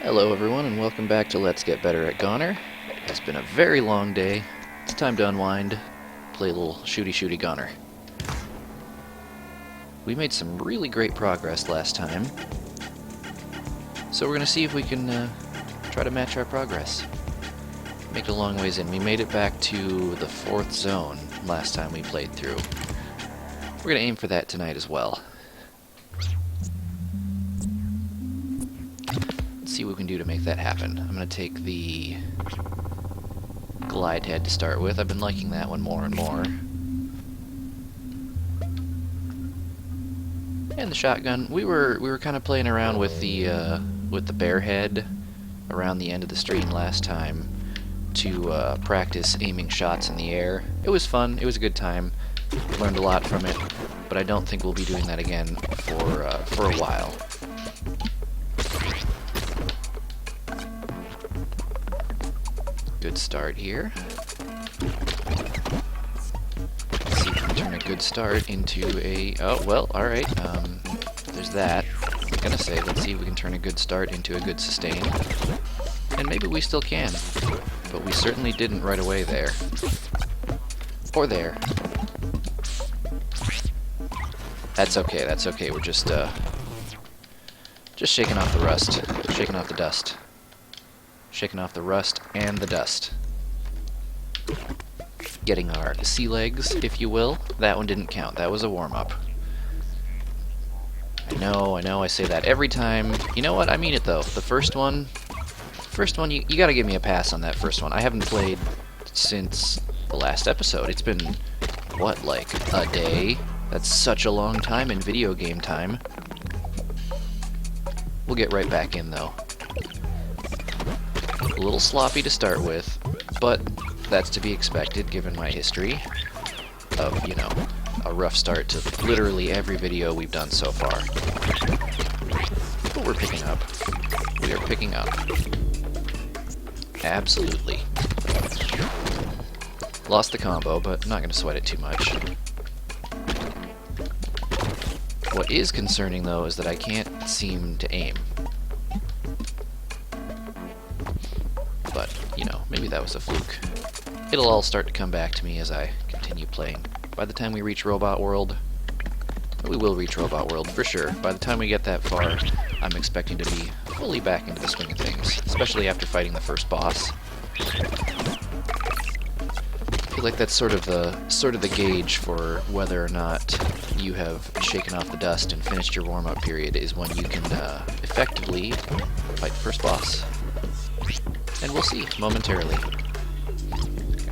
Hello everyone and welcome back to Let's Get Better at GoNNER. It's been a very long day. It's time to unwind, play a little shooty GoNNER. We made some really great progress last time, so we're going to see if we can try to match our progress. Make it a long ways in. We made it back to the 4th zone last time we played through. We're going to aim for that tonight as well. See what we can do to make that happen. I'm going to take the glide head to start with. I've been liking that one more and more. And the shotgun. We were kind of playing around with the bear head around the end of the stream last time to practice aiming shots in the air. It was fun. It was a good time. Learned a lot from it, but I don't think we'll be doing that again for a while. Good start here. Let's see if we can turn a good start into a... Oh, well, alright. There's that. I was gonna say, let's see if we can turn a good start into a good sustain. And maybe we still can. But we certainly didn't right away there. Or there. That's okay, that's okay. We're just shaking off the rust. Shaking off the dust. Shaking off the rust and the dust. Getting our sea legs, if you will. That one didn't count. That was a warm-up. I know, I say that every time. You know what? I mean it, though. The first one, you gotta give me a pass on that first one. I haven't played since the last episode. It's been, what, like a day? That's such a long time in video game time. We'll get right back in, though. A little sloppy to start with, but that's to be expected given my history of, you know, a rough start to literally every video we've done so far. But we're picking up. We are picking up. Absolutely. Lost the combo, but I'm not going to sweat it too much. What is concerning, though, is that I can't seem to aim. But, you know, maybe that was a fluke. It'll all start to come back to me as I continue playing. By the time we reach Robot World, we will reach Robot World for sure. By the time we get that far, I'm expecting to be fully back into the swing of things, especially after fighting the first boss. I feel like that's sort of the gauge for whether or not you have shaken off the dust and finished your warm-up period is when you can effectively fight the first boss. And we'll see, momentarily.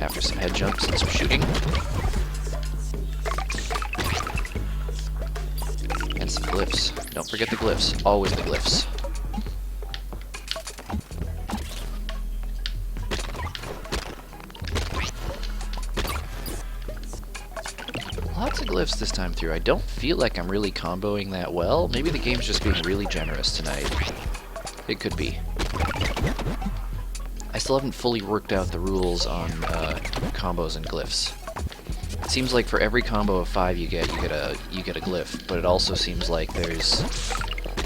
After some head jumps and some shooting. And some glyphs. Don't forget the glyphs. Always the glyphs. Lots of glyphs this time through. I don't feel like I'm really comboing that well. Maybe the game's just being really generous tonight. It could be. I still haven't fully worked out the rules on combos and glyphs. It seems like for every combo of 5 you get a glyph, but it also seems like there's,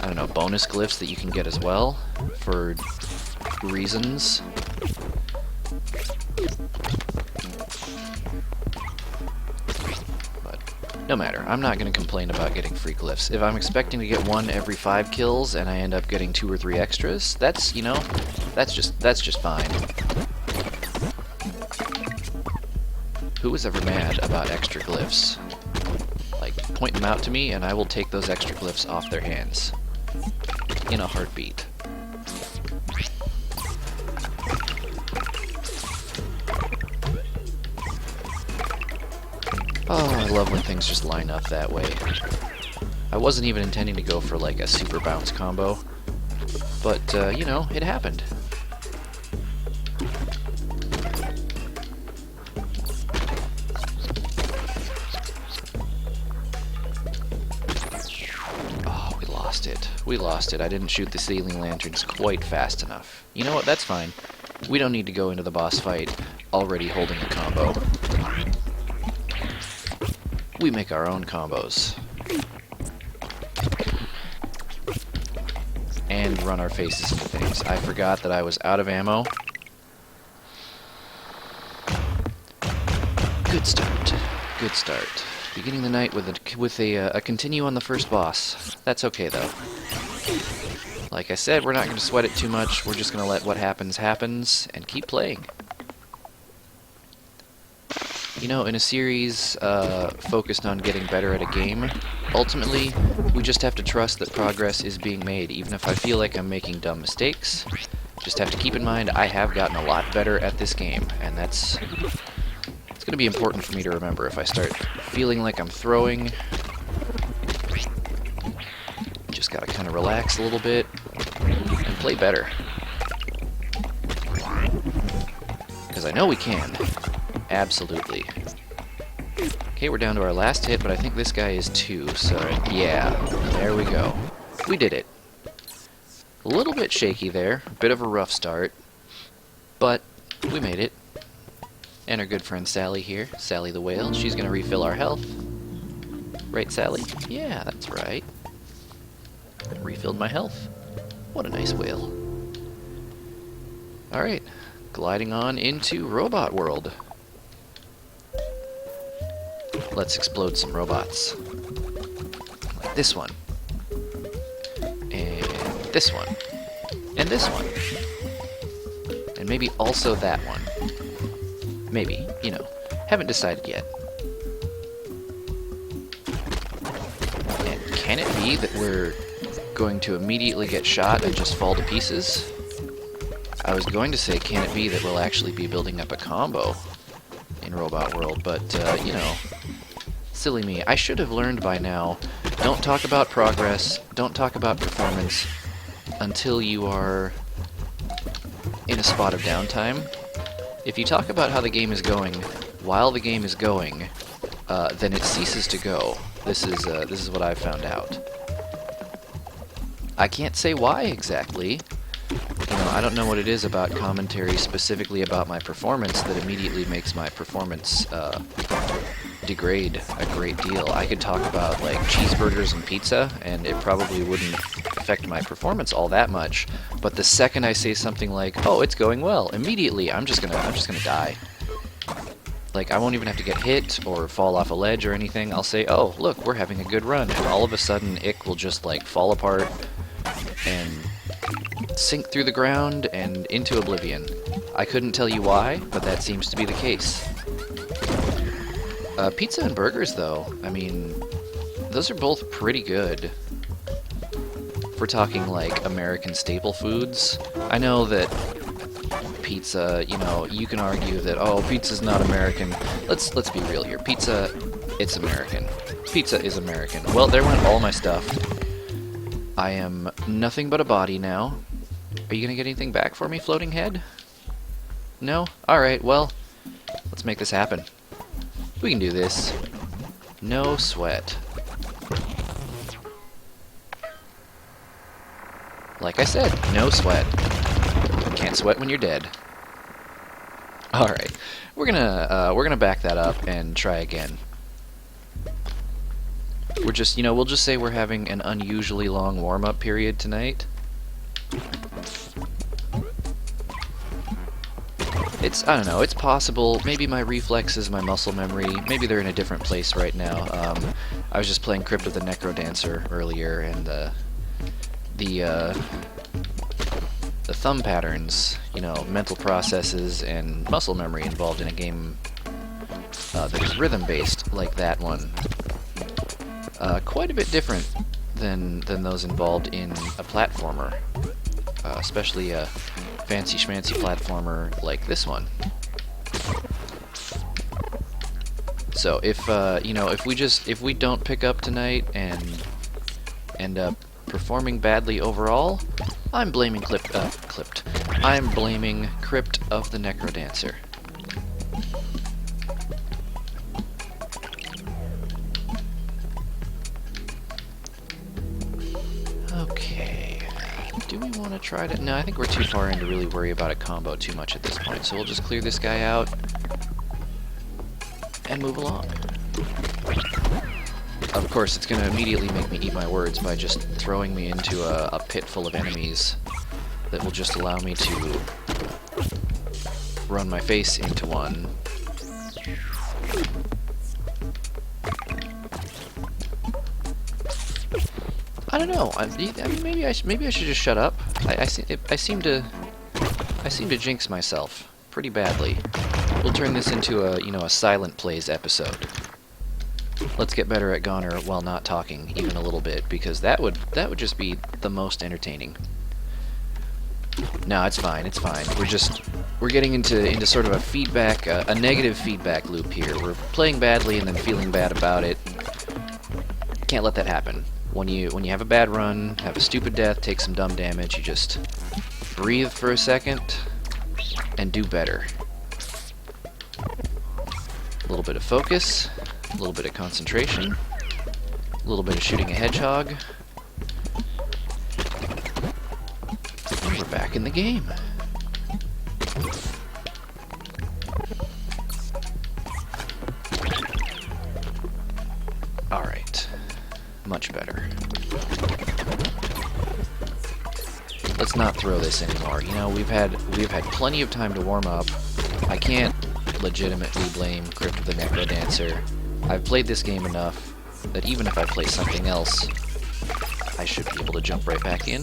I don't know, bonus glyphs that you can get as well for reasons. But no matter. I'm not going to complain about getting free glyphs. If I'm expecting to get 1 every 5 kills and I end up getting 2 or 3 extras, that's, you know, that's just fine. Who was ever mad about extra glyphs? Like, point them out to me and I will take those extra glyphs off their hands. In a heartbeat. Oh, I love when things just line up that way. I wasn't even intending to go for like a super bounce combo, but, you know, it happened. Oh, we lost it. I didn't shoot the ceiling lanterns quite fast enough. You know what, that's fine. We don't need to go into the boss fight already holding a combo. We make our own combos. and run our faces into things. I forgot that I was out of ammo. Good start. Good start. Beginning the night with a continue on the first boss. That's okay though. Like I said, we're not going to sweat it too much. We're just going to let what happens happens and keep playing. You know, in a series focused on getting better at a game, ultimately, we just have to trust that progress is being made, even if I feel like I'm making dumb mistakes. Just have to keep in mind I have gotten a lot better at this game, and it's going to be important for me to remember. If I start feeling like I'm throwing, just got to kind of relax a little bit and play better. Because I know we can. Absolutely. Okay, we're down to our last hit, but I think this guy is 2, so yeah, there we go. We did it. A little bit shaky there, a bit of a rough start, but we made it. And our good friend Sally here, Sally the whale, she's going to refill our health. Right, Sally? Yeah, that's right. Refilled my health. What a nice whale. Alright, gliding on into Robot World. Let's explode some robots. Like this one. And this one. And this one. And maybe also that one. Maybe, you know. Haven't decided yet. And can it be that we're going to immediately get shot and just fall to pieces? I was going to say, can it be that we'll actually be building up a combo in Robot World, but, you know, silly me. I should have learned by now, don't talk about progress, don't talk about performance until you are in a spot of downtime. If you talk about how the game is going while the game is going, then it ceases to go. This is what I've found out. I can't say why exactly. You know, I don't know what it is about commentary specifically about my performance that immediately makes my performance degrade a great deal. I could talk about like cheeseburgers and pizza and it probably wouldn't affect my performance all that much, but the second I say something like, "Oh, it's going well," immediately I'm just gonna die. Like, I won't even have to get hit or fall off a ledge or anything. I'll say, "Oh, look, we're having a good run," and all of a sudden Ick will just like fall apart and sink through the ground and into oblivion. I couldn't tell you why, but that seems to be the case. Pizza and burgers, though, I mean, those are both pretty good. If we're talking, like, American staple foods, I know that pizza, you know, you can argue that, oh, pizza's not American. Let's be real here. Pizza, it's American. Pizza is American. Well, there went all my stuff. I am nothing but a body now. Are you gonna get anything back for me, floating head? No? Alright, well, let's make this happen. We can do this. No sweat. Like I said, no sweat. Can't sweat when you're dead. Alright, we're gonna back that up and try again. We're just, you know, we'll just say we're having an unusually long warm-up period tonight. I don't know, it's possible. Maybe my reflexes, my muscle memory, maybe they're in a different place right now. I was just playing Crypt of the Necrodancer earlier, and the thumb patterns, you know, mental processes and muscle memory involved in a game that is rhythm-based, like that one. Quite a bit different than those involved in a platformer, especially a fancy schmancy platformer like this one. So if you know, if we don't pick up tonight and end up performing badly overall, I'm blaming I'm blaming Crypt of the Necrodancer. Okay. Do we want to try to... No, I think we're too far in to really worry about a combo too much at this point, so we'll just clear this guy out and move along. course, it's going to immediately make me eat my words by just throwing me into a pit full of enemies that will just allow me to run my face into one. I don't know. I mean, maybe I should just shut up. I seem to jinx myself pretty badly. We'll turn this into a silent plays episode. Let's get better at GoNNER while not talking even a little bit, because that would just be the most entertaining. No, it's fine. It's fine. We're getting into sort of a negative feedback loop here. We're playing badly and then feeling bad about it. Can't let that happen. When you have a bad run, have a stupid death, take some dumb damage, you just breathe for a second and do better. A little bit of focus, a little bit of concentration, a little bit of shooting a hedgehog. And we're back in the game. Alright. Much better. Let's not throw this anymore. You know, we've had plenty of time to warm up. I can't legitimately blame Crypt the Necrodancer. I've played this game enough that even if I play something else, I should be able to jump right back in.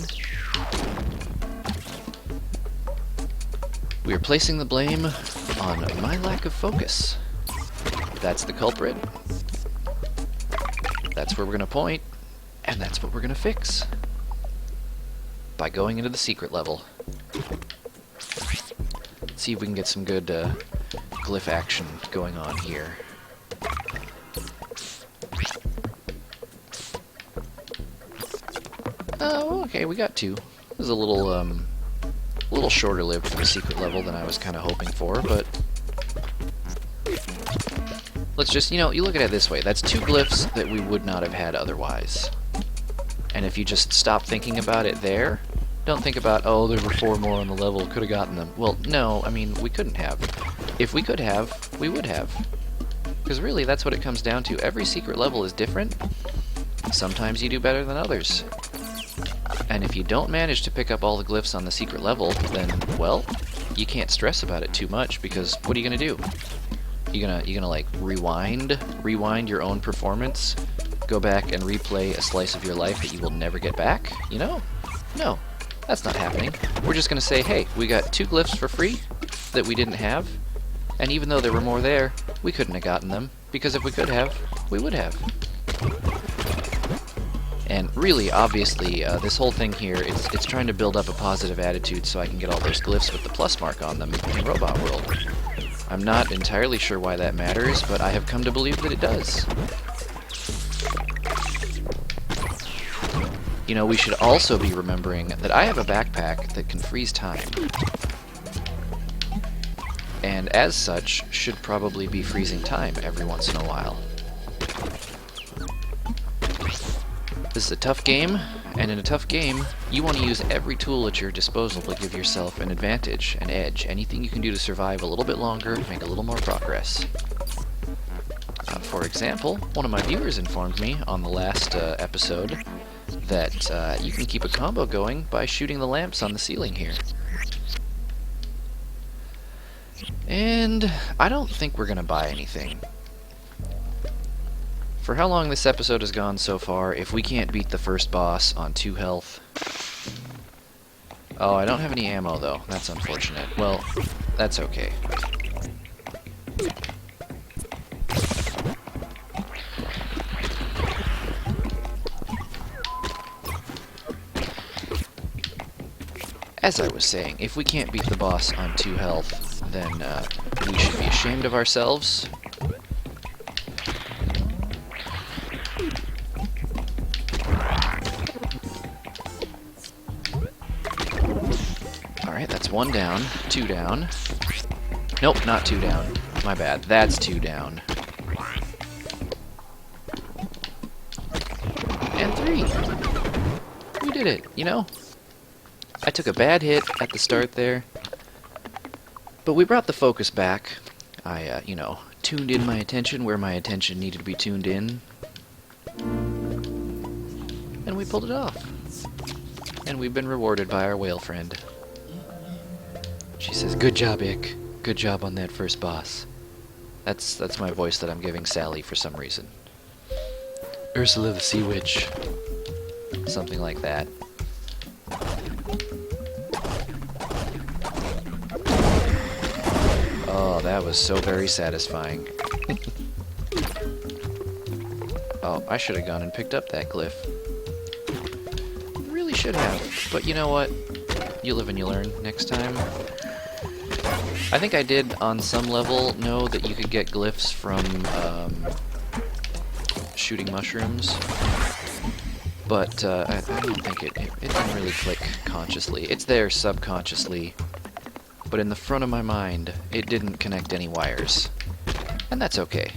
We are placing the blame on my lack of focus. That's the culprit. That's where we're going to point, and that's what we're going to fix. By going into the secret level. Let's see if we can get some good glyph action going on here. Oh, okay, we got two. This is a little shorter lived for the secret level than I was kind of hoping for, but let's just, you look at it this way. That's two glyphs that we would not have had otherwise. And if you just stop thinking about it there, don't think about, oh, there were 4 more on the level, could have gotten them. Well, no, I mean, we couldn't have. If we could have, we would have. Because really, that's what it comes down to. Every secret level is different. Sometimes you do better than others. And if you don't manage to pick up all the glyphs on the secret level, then, well, you can't stress about it too much, because what are you going to do? You gonna like rewind your own performance, go back and replay a slice of your life that you will never get back? No, that's not happening. We're just gonna say, hey, we got 2 glyphs for free that we didn't have, and even though there were more there, we couldn't have gotten them, because if we could have, we would have. And really, obviously, this whole thing here, it's trying to build up a positive attitude so I can get all those glyphs with the plus mark on them in Robot World. I'm not entirely sure why that matters, but I have come to believe that it does. We should also be remembering that I have a backpack that can freeze time. And as such, should probably be freezing time every once in a while. This is a tough game, and in a tough game, you want to use every tool at your disposal to give yourself an advantage, an edge, anything you can do to survive a little bit longer, make a little more progress. For example, one of my viewers informed me on the last episode that you can keep a combo going by shooting the lamps on the ceiling here. And I don't think we're going to buy anything. For how long this episode has gone so far, if we can't beat the first boss on 2 health... Oh, I don't have any ammo, though. That's unfortunate. Well, that's okay. As I was saying, if we can't beat the boss on 2 health, then we should be ashamed of ourselves. Alright, that's 1 down, 2 down. Nope, not 2 down. My bad, that's 2 down. And 3! We did it, I took a bad hit at the start there, but we brought the focus back. I, tuned in my attention where my attention needed to be tuned in. And we pulled it off. And we've been rewarded by our whale friend. She says, "Good job, Ick. Good job on that first boss." That's my voice that I'm giving Sally for some reason. Ursula the Sea Witch. Something like that. Oh, that was so very satisfying. Oh, I should have gone and picked up that glyph. Really should have. But you know what? You live and you learn. Next time. I think I did, on some level, know that you could get glyphs from shooting mushrooms. But I don't think it didn't really click consciously. It's there subconsciously. But in the front of my mind, it didn't connect any wires. And that's okay.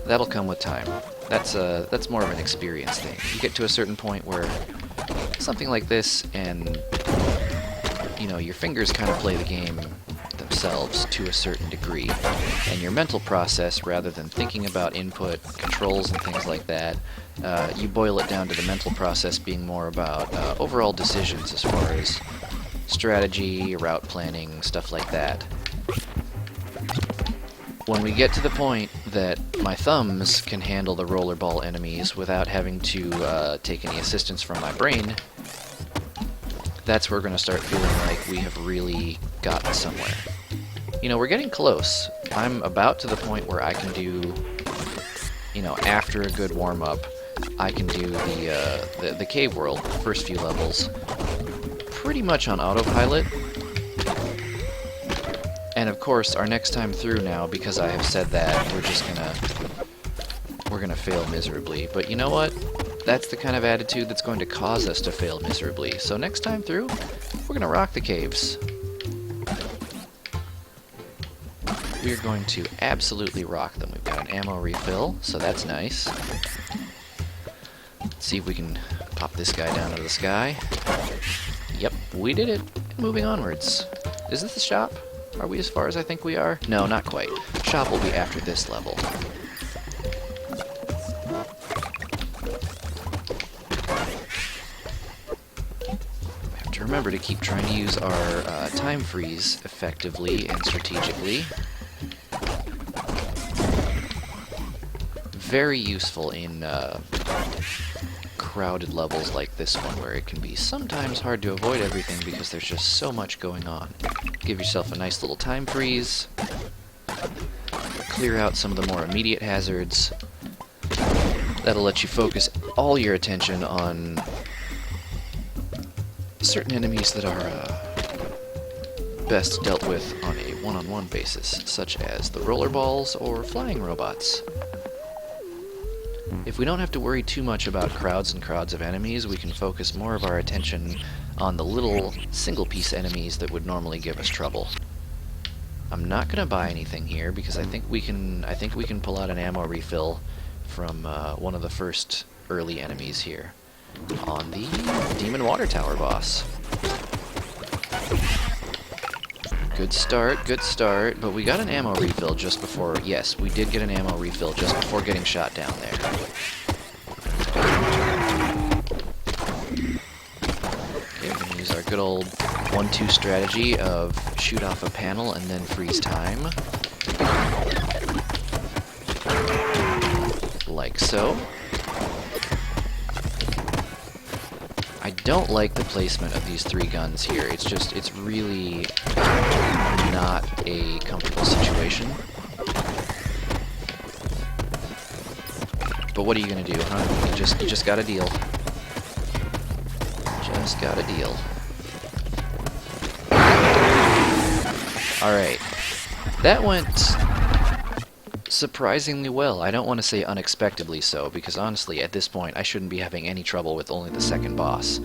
That'll come with time. That's more of an experience thing. You get to a certain point where something like this, and you know, your fingers kind of play the game themselves to a certain degree, and your mental process, rather than thinking about input, controls, and things like that, you boil it down to the mental process being more about overall decisions as far as strategy, route planning, stuff like that. When we get to the point that my thumbs can handle the rollerball enemies without having to take any assistance from my brain, that's where we're going to start feeling like we have really gotten somewhere. You know, we're getting close. I'm about to the point where I can do, you know, after a good warm-up, I can do the cave world, the first few levels, pretty much on autopilot. And of course, our next time through now, because I have said that, we're gonna fail miserably. But you know what? That's the kind of attitude that's going to cause us to fail miserably. So next time through, we're gonna rock the caves. We're going to absolutely rock them. We've got an ammo refill, so that's nice. Let's see if we can pop this guy down out of the sky. Yep, we did it. Moving onwards. Is this the shop? Are we as far as I think we are? No, not quite. Shop will be after this level. We have to remember to keep trying to use our time freeze effectively and strategically. Very useful in crowded levels like this one, where it can be sometimes hard to avoid everything because there's just so much going on. Give yourself a nice little time freeze. Clear out some of the more immediate hazards. That'll let you focus all your attention on certain enemies that are best dealt with on a one-on-one basis, such as the rollerballs or flying robots. If we don't have to worry too much about crowds and crowds of enemies, we can focus more of our attention on the little single-piece enemies that would normally give us trouble. I'm not gonna buy anything here because I think we can pull out an ammo refill from one of the first early enemies here on the Demon Water Tower boss. Good start, but we got an ammo refill just before... Yes, we did get an ammo refill just before getting shot down there. Okay, we're going to use our good old 1-2 strategy of shoot off a panel and then freeze time. Like so. I don't like the placement of these 3 guns here. It's really not a comfortable situation. But what are you gonna do, huh? You just gotta deal. Just gotta deal. Alright. That went surprisingly well. I don't want to say unexpectedly so, because honestly, at this point, I shouldn't be having any trouble with only the second boss.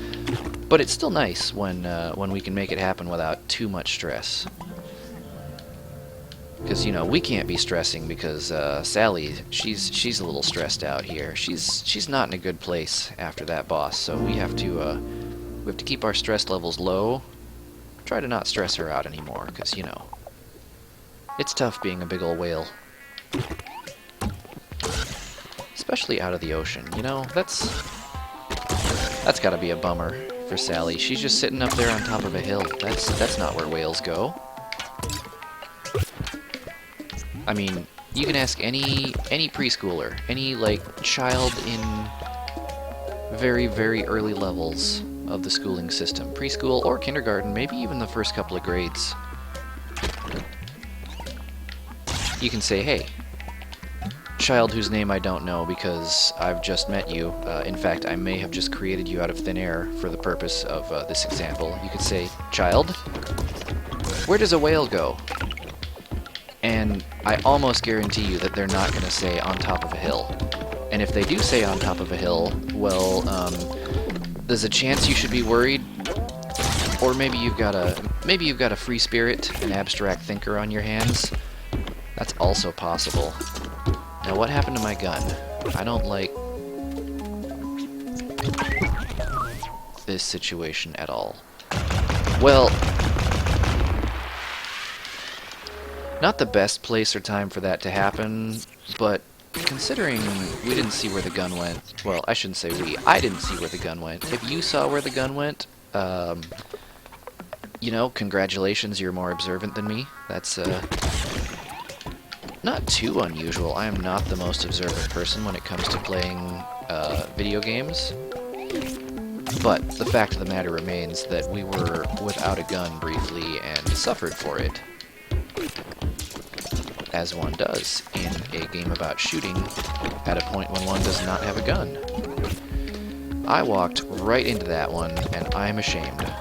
But it's still nice when we can make it happen without too much stress. Because, you know, we can't be stressing because Sally, she's a little stressed out here. She's not in a good place after that boss, so we have to keep our stress levels low. Try to not stress her out anymore, because, you know, it's tough being a big ol' whale. Especially out of the ocean, you know, that's That's gotta be a bummer for Sally. She's just sitting up there on top of a hill. That's not where whales go. I mean, you can ask any preschooler, any, like, child in very, very early levels of the schooling system. Preschool or kindergarten, maybe even the first couple of grades. You can say, hey, child whose name I don't know because I've just met you. In fact, I may have just created you out of thin air for the purpose of this example. You could say, child, where does a whale go? And I almost guarantee you that they're not going to say on top of a hill. And if they do say on top of a hill, well, there's a chance you should be worried. Or maybe you've got a free spirit, an abstract thinker on your hands. That's also possible. Now, what happened to my gun? I don't like this situation at all. Well, not the best place or time for that to happen, but considering we didn't see where the gun went, well, I shouldn't say we, I didn't see where the gun went. If you saw where the gun went, you know, congratulations, you're more observant than me. That's, not too unusual. I am not the most observant person when it comes to playing, video games. But the fact of the matter remains that we were without a gun briefly and suffered for it. As one does in a game about shooting at a point when one does not have a gun. I walked right into that one, and I'm ashamed.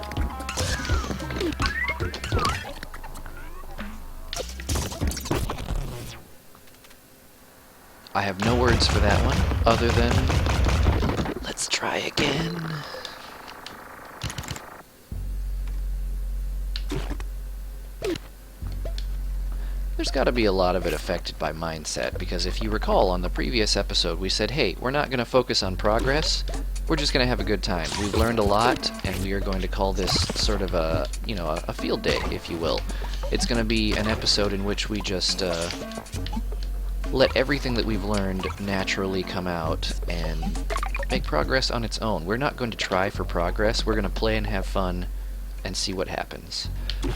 I have no words for that one, other than, let's try again. There's got to be a lot of it affected by mindset, because if you recall on the previous episode we said, hey, we're not going to focus on progress, we're just going to have a good time. We've learned a lot, and we are going to call this sort of a, you know, a field day, if you will. It's going to be an episode in which we just let everything that we've learned naturally come out and make progress on its own. We're not going to try for progress, we're going to play and have fun and see what happens.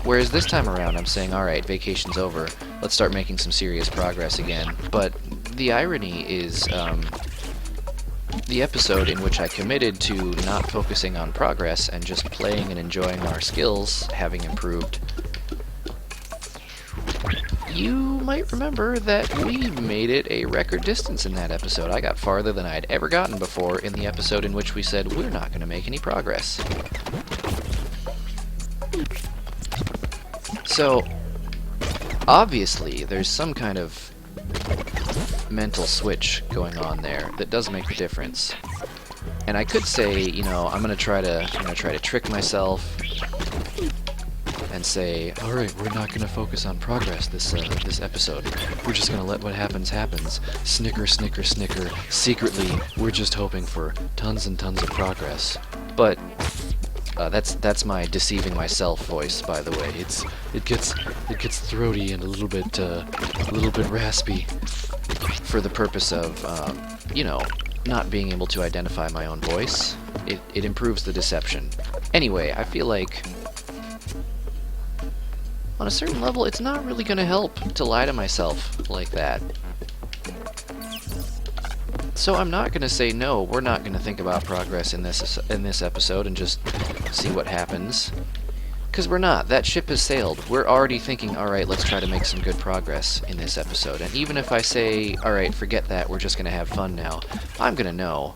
Whereas this time around I'm saying, alright, vacation's over, let's start making some serious progress again. But the irony is, the episode in which I committed to not focusing on progress and just playing and enjoying our skills having improved, you might remember that we made it a record distance in that episode. I got farther than I'd ever gotten before in the episode in which we said we're not going to make any progress. So, obviously, there's some kind of mental switch going on there that does make a difference. And I could say, you know, I'm gonna try to trick myself and say, all right, we're not gonna focus on progress this episode. We're just gonna let what happens happens. Snicker, snicker, snicker. Secretly, we're just hoping for tons and tons of progress. But that's my deceiving myself voice, by the way. It gets throaty and a little bit raspy for the purpose of you know, not being able to identify my own voice. It improves the deception. Anyway, I feel like on a certain level it's not really gonna help to lie to myself like that. So I'm not going to say, no, we're not going to think about progress in this episode and just see what happens. Because we're not. That ship has sailed. We're already thinking, alright, let's try to make some good progress in this episode. And even if I say, alright, forget that, we're just going to have fun now, I'm going to know.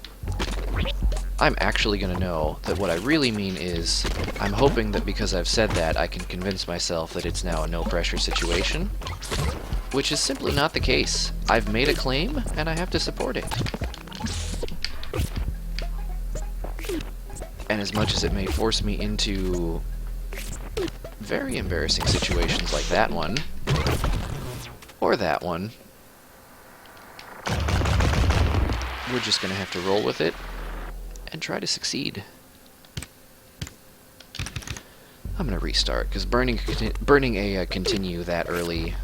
I'm actually going to know that what I really mean is, I'm hoping that because I've said that, I can convince myself that it's now a no-pressure situation. Which is simply not the case. I've made a claim, and I have to support it. And as much as it may force me into very embarrassing situations like that one, or that one, we're just gonna have to roll with it and try to succeed. I'm gonna restart, because burning a continue that early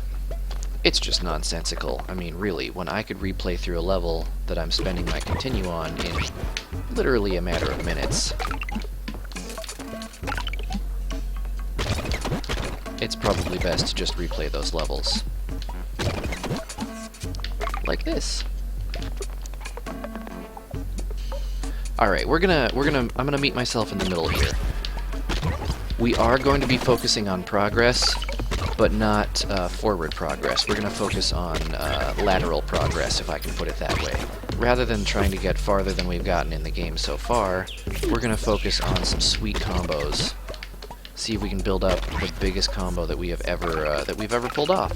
It's just nonsensical. I mean, really, when I could replay through a level that I'm spending my continue on in literally a matter of minutes, it's probably best to just replay those levels. Like this. Alright, I'm gonna meet myself in the middle here. We are going to be focusing on progress, but not forward progress. We're gonna focus on lateral progress, if I can put it that way. Rather than trying to get farther than we've gotten in the game so far, we're gonna focus on some sweet combos. See if we can build up the biggest combo that we've ever pulled off.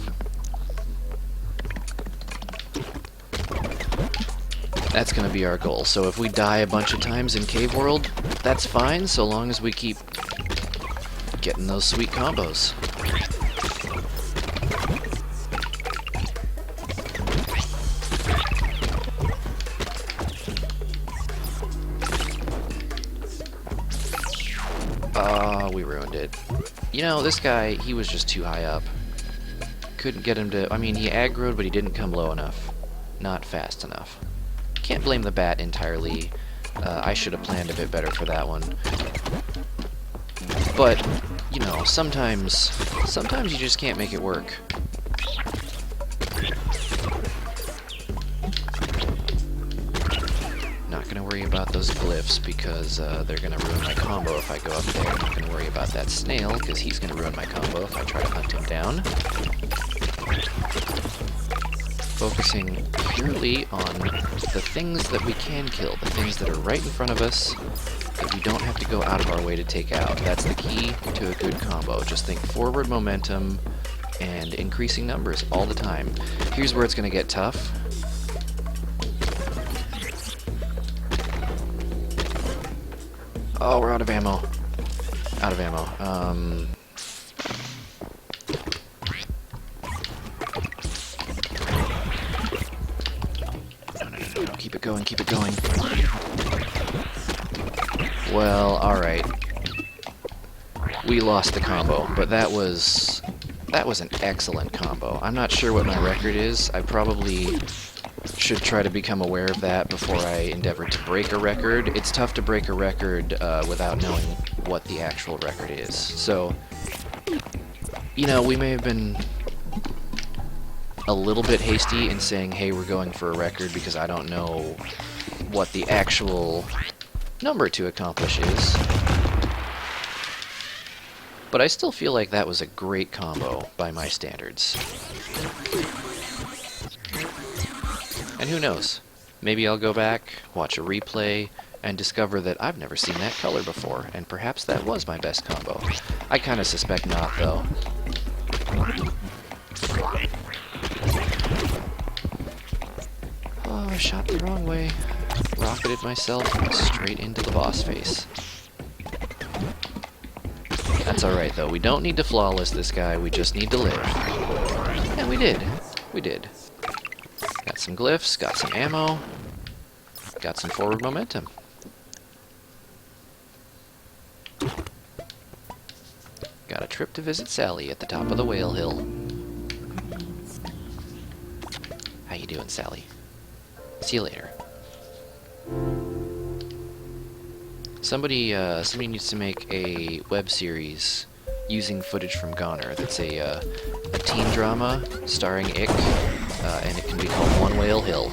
That's going to be our goal. So if we die a bunch of times in Cave World, that's fine, so long as we keep getting those sweet combos. Oh, we ruined it. You know, this guy, he was just too high up. Couldn't get him to... I mean, he aggroed, but he didn't come low enough. Not fast enough. Can't blame the bat entirely. I should have planned a bit better for that one. But, you know, sometimes you just can't make it work. Not gonna worry about those glyphs because they're gonna ruin my combo if I go up there. Not gonna worry about that snail because he's gonna ruin my combo if I try to hunt him down. Focusing purely on the things that we can kill, the things that are right in front of us that we don't have to go out of our way to take out. That's the key to a good combo. Just think forward momentum and increasing numbers all the time. Here's where it's going to get tough. Oh, we're out of ammo. Out of ammo. Keep it going, keep it going. Well, alright. We lost the combo, but that was an excellent combo. I'm not sure what my record is. I probably should try to become aware of that before I endeavor to break a record. It's tough to break a record without knowing what the actual record is. So, you know, we may have been a little bit hasty in saying, hey, we're going for a record because I don't know what the actual number to accomplish is. But I still feel like that was a great combo by my standards. And who knows? Maybe I'll go back, watch a replay, and discover that I've never seen that color before, and perhaps that was my best combo. I kind of suspect not, though. Oh, I shot the wrong way. Rocketed myself straight into the boss face. That's alright, though. We don't need to flawless this guy, we just need to live. And we did. We did. Got some glyphs, got some ammo, got some forward momentum. Got a trip to visit Sally at the top of the Whale Hill. How you doing, Sally? See you later. Somebody needs to make a web series using footage from GoNNER. That's a teen drama starring Ick, and it can be called One Whale Hill.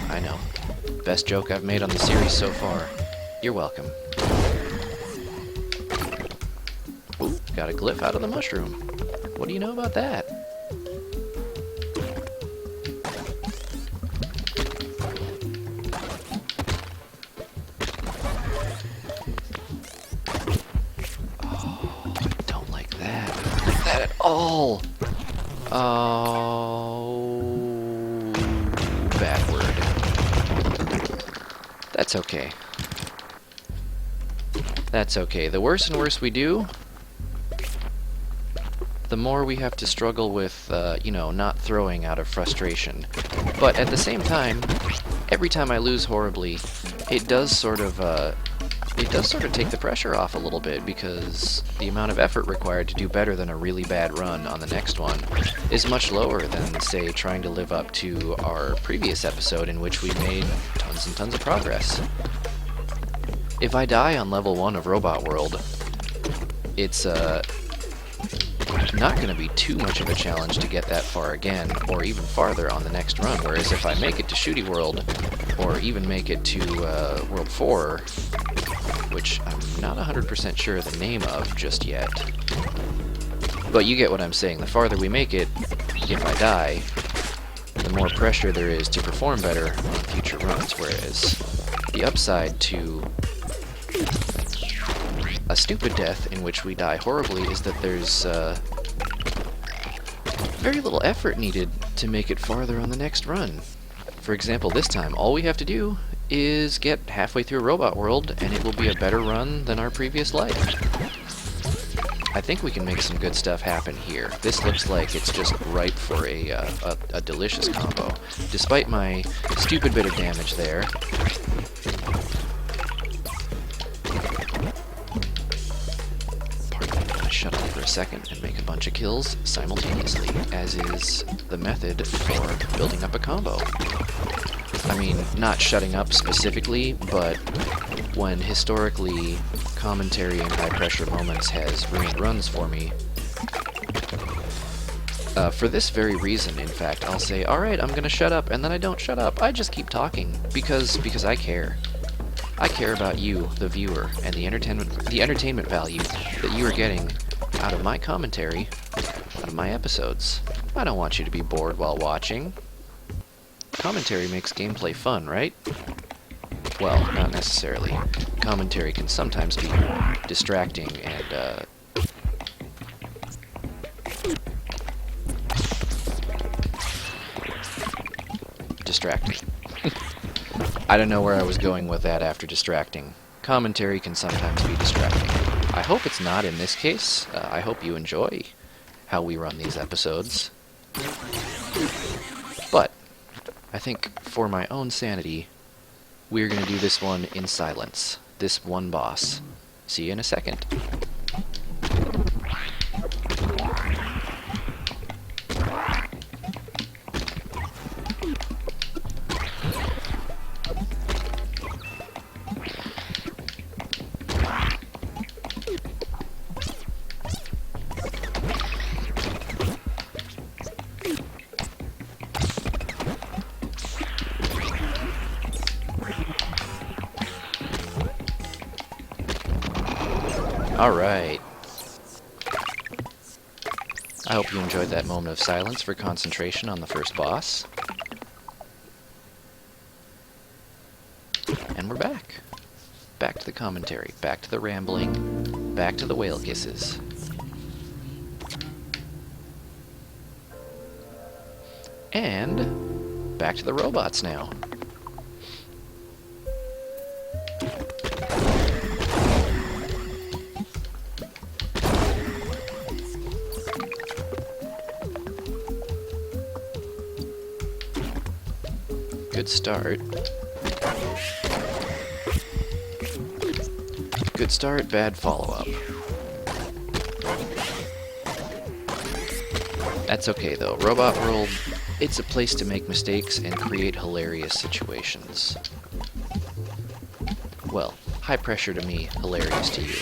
I know. Best joke I've made on the series so far. You're welcome. Ooh, got a glyph out of the mushroom. What do you know about that? At all. Oh, bad word. That's okay. That's okay. The worse and worse we do, the more we have to struggle with, you know, not throwing out of frustration. But at the same time, every time I lose horribly, it does sort of it does sort of take the pressure off a little bit, because the amount of effort required to do better than a really bad run on the next one is much lower than, say, trying to live up to our previous episode in which we made tons and tons of progress. If I die on level 1 of Robot World, it's not going to be too much of a challenge to get that far again, or even farther on the next run, whereas if I make it to Shooty World, or even make it to World 4, which I'm not 100% sure the name of just yet, but you get what I'm saying. The farther we make it, if I die, the more pressure there is to perform better on future runs, whereas the upside to a stupid death in which we die horribly is that there's very little effort needed to make it farther on the next run. For example, this time, all we have to do is get halfway through Robot World, and it will be a better run than our previous life. I think we can make some good stuff happen here. This looks like it's just ripe for a delicious combo. Despite my stupid bit of damage there, shut up for a second and make a bunch of kills simultaneously, as is the method for building up a combo. I mean, not shutting up specifically, but when historically commentary in high-pressure moments has ruined runs for me, for this very reason, in fact, I'll say, alright, I'm gonna shut up, and then I don't shut up. I just keep talking, because I care. I care about you, the viewer, and the entertainment value that you are getting out of my commentary, out of my episodes. I don't want you to be bored while watching. Commentary makes gameplay fun, right? Well, not necessarily. Commentary can sometimes be distracting and, distracting. I don't know where I was going with that after distracting. Commentary can sometimes be distracting. I hope it's not in this case. I hope you enjoy how we run these episodes. But I think for my own sanity, we're going to do this one in silence. This one boss. See you in a second. Alright. I hope you enjoyed that moment of silence for concentration on the first boss. And we're back. Back to the commentary, back to the rambling, back to the whale kisses. And back to the robots now. Good start. Good start, bad follow-up. That's okay though. Robot World, it's a place to make mistakes and create hilarious situations. Well, high pressure to me, hilarious to you.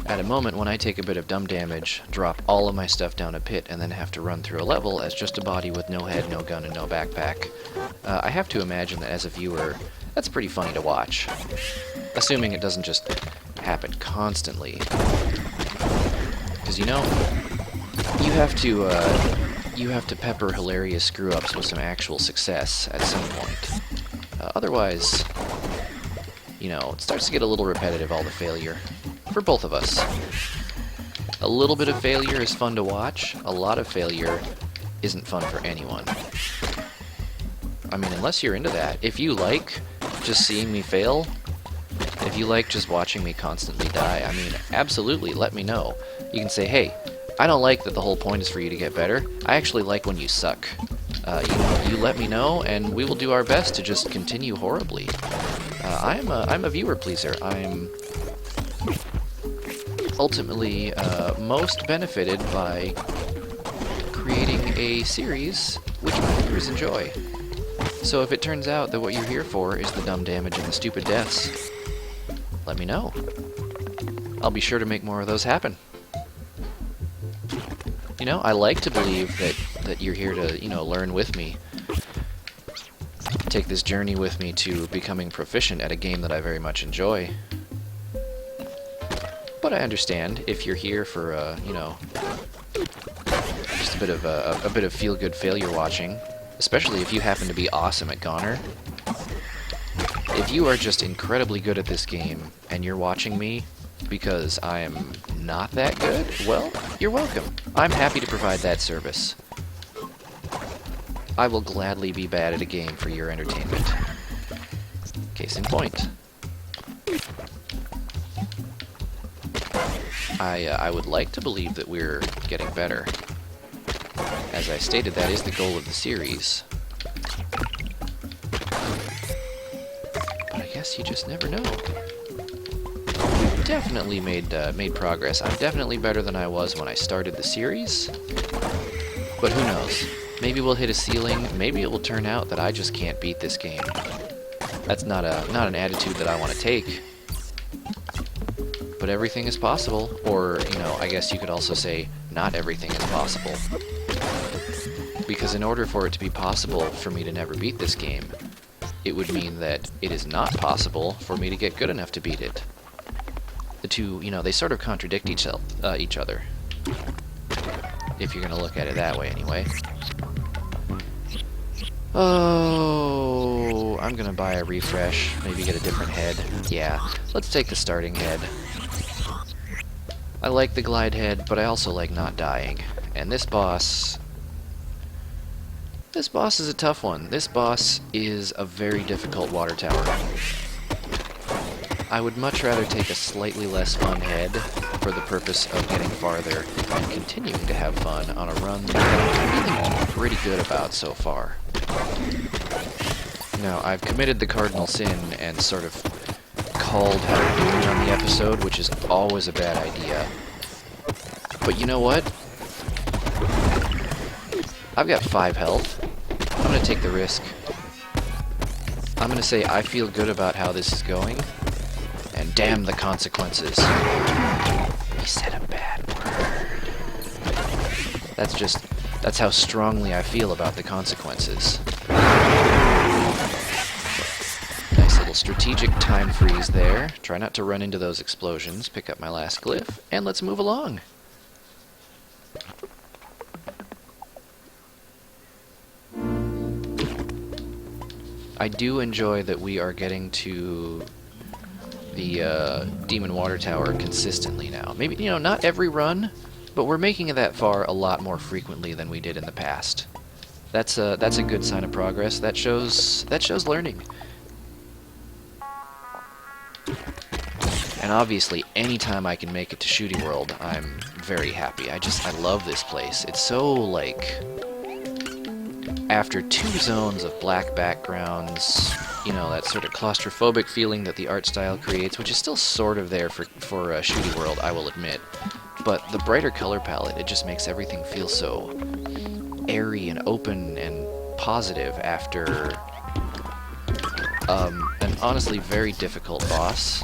At a moment when I take a bit of dumb damage, drop all of my stuff down a pit, and then have to run through a level as just a body with no head, no gun, and no backpack, I have to imagine that as a viewer, that's pretty funny to watch. Assuming it doesn't just happen constantly. Because, you know, you have to pepper hilarious screw-ups with some actual success at some point. Otherwise, you know, it starts to get a little repetitive, all the failure. For both of us. A little bit of failure is fun to watch. A lot of failure isn't fun for anyone. I mean, unless you're into that. If you like just seeing me fail, if you like just watching me constantly die, I mean, absolutely, let me know. You can say, hey, I don't like that the whole point is for you to get better. I actually like when you suck. You let me know, and we will do our best to just continue horribly. I'm a viewer pleaser. I'm ultimately most benefited by creating a series which my viewers enjoy. So if it turns out that what you're here for is the dumb damage and the stupid deaths, let me know. I'll be sure to make more of those happen. You know, I like to believe that you're here to, you know, learn with me. Take this journey with me to becoming proficient at a game that I very much enjoy. But I understand if you're here for, you know, just a bit of feel-good failure watching, especially if you happen to be awesome at GoNNER. If you are just incredibly good at this game and you're watching me because I am not that good, well, you're welcome. I'm happy to provide that service. I will gladly be bad at a game for your entertainment. Case in point. I would like to believe that we're getting better. As I stated, that is the goal of the series. But I guess you just never know. We've definitely made progress. I'm definitely better than I was when I started the series. But who knows? Maybe we'll hit a ceiling. Maybe it will turn out that I just can't beat this game. That's not an attitude that I want to take. But everything is possible. Or, you know, I guess you could also say not everything is possible. Because in order for it to be possible for me to never beat this game, it would mean that it is not possible for me to get good enough to beat it. The two, you know, they sort of contradict each other. If you're going to look at it that way, anyway. Oh, I'm going to buy a refresh, maybe get a different head. Yeah, let's take the starting head. I like the glide head, but I also like not dying. And this boss is a tough one. This boss is a very difficult water tower. I would much rather take a slightly less fun head for the purpose of getting farther and continuing to have fun on a run that I'm feeling pretty good about so far. Now, I've committed the cardinal sin and sort of called how we're doing on the episode, which is always a bad idea. But you know what? I've got 5 health. I'm going to take the risk. I'm going to say I feel good about how this is going, and damn the consequences. He said a bad word. That's how strongly I feel about the consequences. Nice little strategic time freeze there. Try not to run into those explosions. Pick up my last glyph, and let's move along. I do enjoy that we are getting to the Demon Water Tower consistently now. Maybe, you know, not every run, but we're making it that far a lot more frequently than we did in the past. That's a good sign of progress. That shows learning. And obviously, anytime I can make it to Shooty World, I'm very happy. I love this place. It's so, like, after 2 zones of black backgrounds, you know, that sort of claustrophobic feeling that the art style creates, which is still sort of there for Shooty World, I will admit. But the brighter color palette, it just makes everything feel so airy and open and positive after an honestly very difficult boss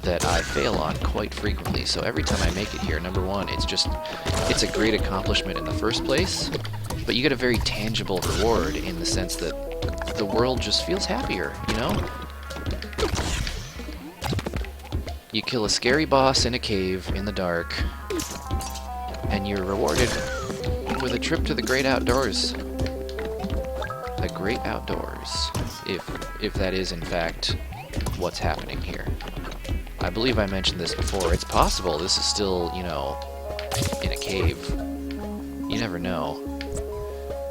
that I fail on quite frequently. So every time I make it here, number one, it's a great accomplishment in the first place, but you get a very tangible reward in the sense that the world just feels happier, you know? You kill a scary boss in a cave in the dark, and you're rewarded with a trip to the great outdoors. The great outdoors, if that is in fact what's happening here. I believe I mentioned this before. It's possible this is still, you know, in a cave. You never know.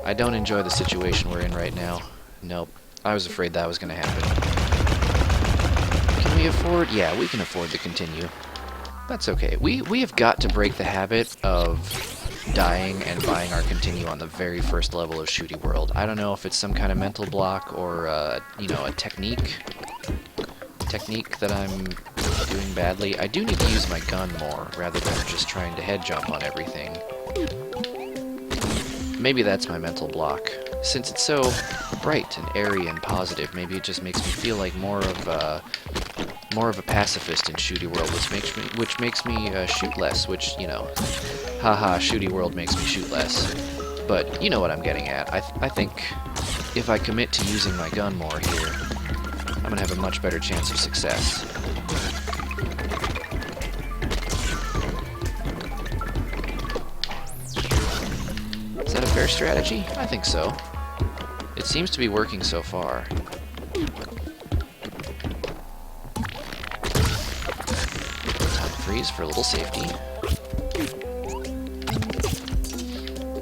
I don't enjoy the situation we're in right now. Nope. I was afraid that was going to happen. Can we afford? Yeah, we can afford to continue. That's okay. We have got to break the habit of dying and buying our continue on the very first level of Shooty World. I don't know if it's some kind of mental block or, you know, a technique. technique that I'm doing badly. I do need to use my gun more, rather than just trying to head jump on everything. Maybe that's my mental block. Since it's so bright and airy and positive, maybe it just makes me feel like more of a pacifist in Shooty World, which makes me shoot less. Which, you know, haha, Shooty World makes me shoot less. But you know what I'm getting at. I think if I commit to using my gun more here, I'm gonna have a much better chance of success. Is that a fair strategy? I think so. It seems to be working so far. Time freeze for a little safety.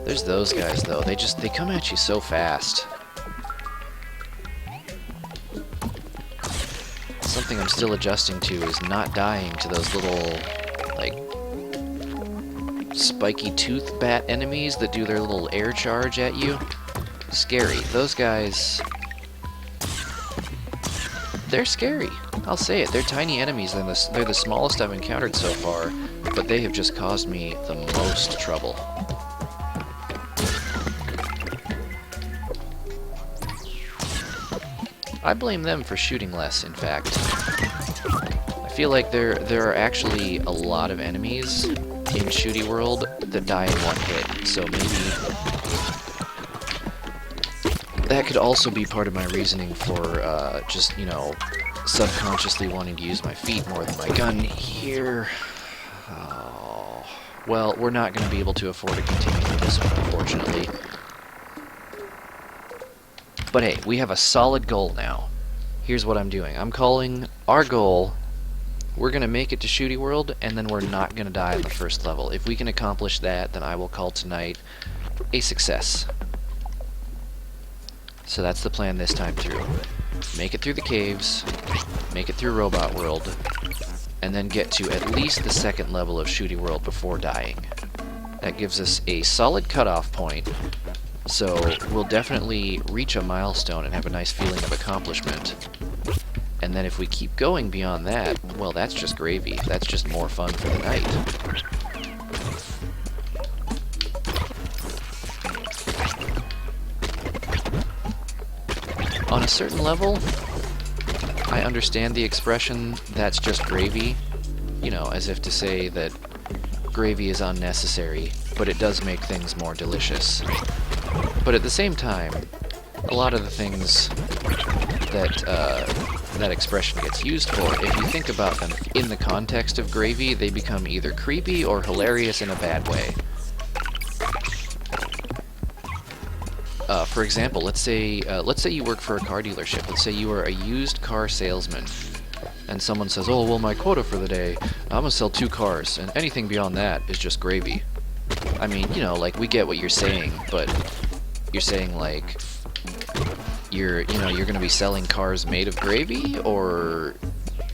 There's those guys though. They come at you so fast. Something I'm still adjusting to is not dying to those little, like, spiky tooth bat enemies that do their little air charge at you. Scary. Those guys, they're scary. I'll say it. They're tiny enemies. They're the smallest I've encountered so far, but they have just caused me the most trouble. I blame them for shooting less, in fact. I feel like there are actually a lot of enemies in Shooty World that die in one hit, so maybe that could also be part of my reasoning for just, you know, subconsciously wanting to use my feet more than my gun here. Oh. Well, we're not going to be able to afford to continue with this one, unfortunately. But hey, we have a solid goal now. Here's what I'm doing. I'm calling our goal, we're going to make it to Shooty World, and then we're not going to die on the first level. If we can accomplish that, then I will call tonight a success. So that's the plan this time through. Make it through the caves, make it through Robot World, and then get to at least the second level of Shooty World before dying. That gives us a solid cutoff point. So we'll definitely reach a milestone and have a nice feeling of accomplishment. And then if we keep going beyond that, well, that's just gravy. That's just more fun for the night. On a certain level, I understand the expression, that's just gravy. You know, as if to say that gravy is unnecessary, but it does make things more delicious. But at the same time, a lot of the things that that expression gets used for, if you think about them in the context of gravy, they become either creepy or hilarious in a bad way. For example, let's say you work for a car dealership. Let's say you are a used car salesman, and someone says, "Oh, well, my quota for the day, I'm gonna sell 2 cars, and anything beyond that is just gravy." I mean, you know, like, we get what you're saying, but you're saying, like, you're gonna be selling cars made of gravy, or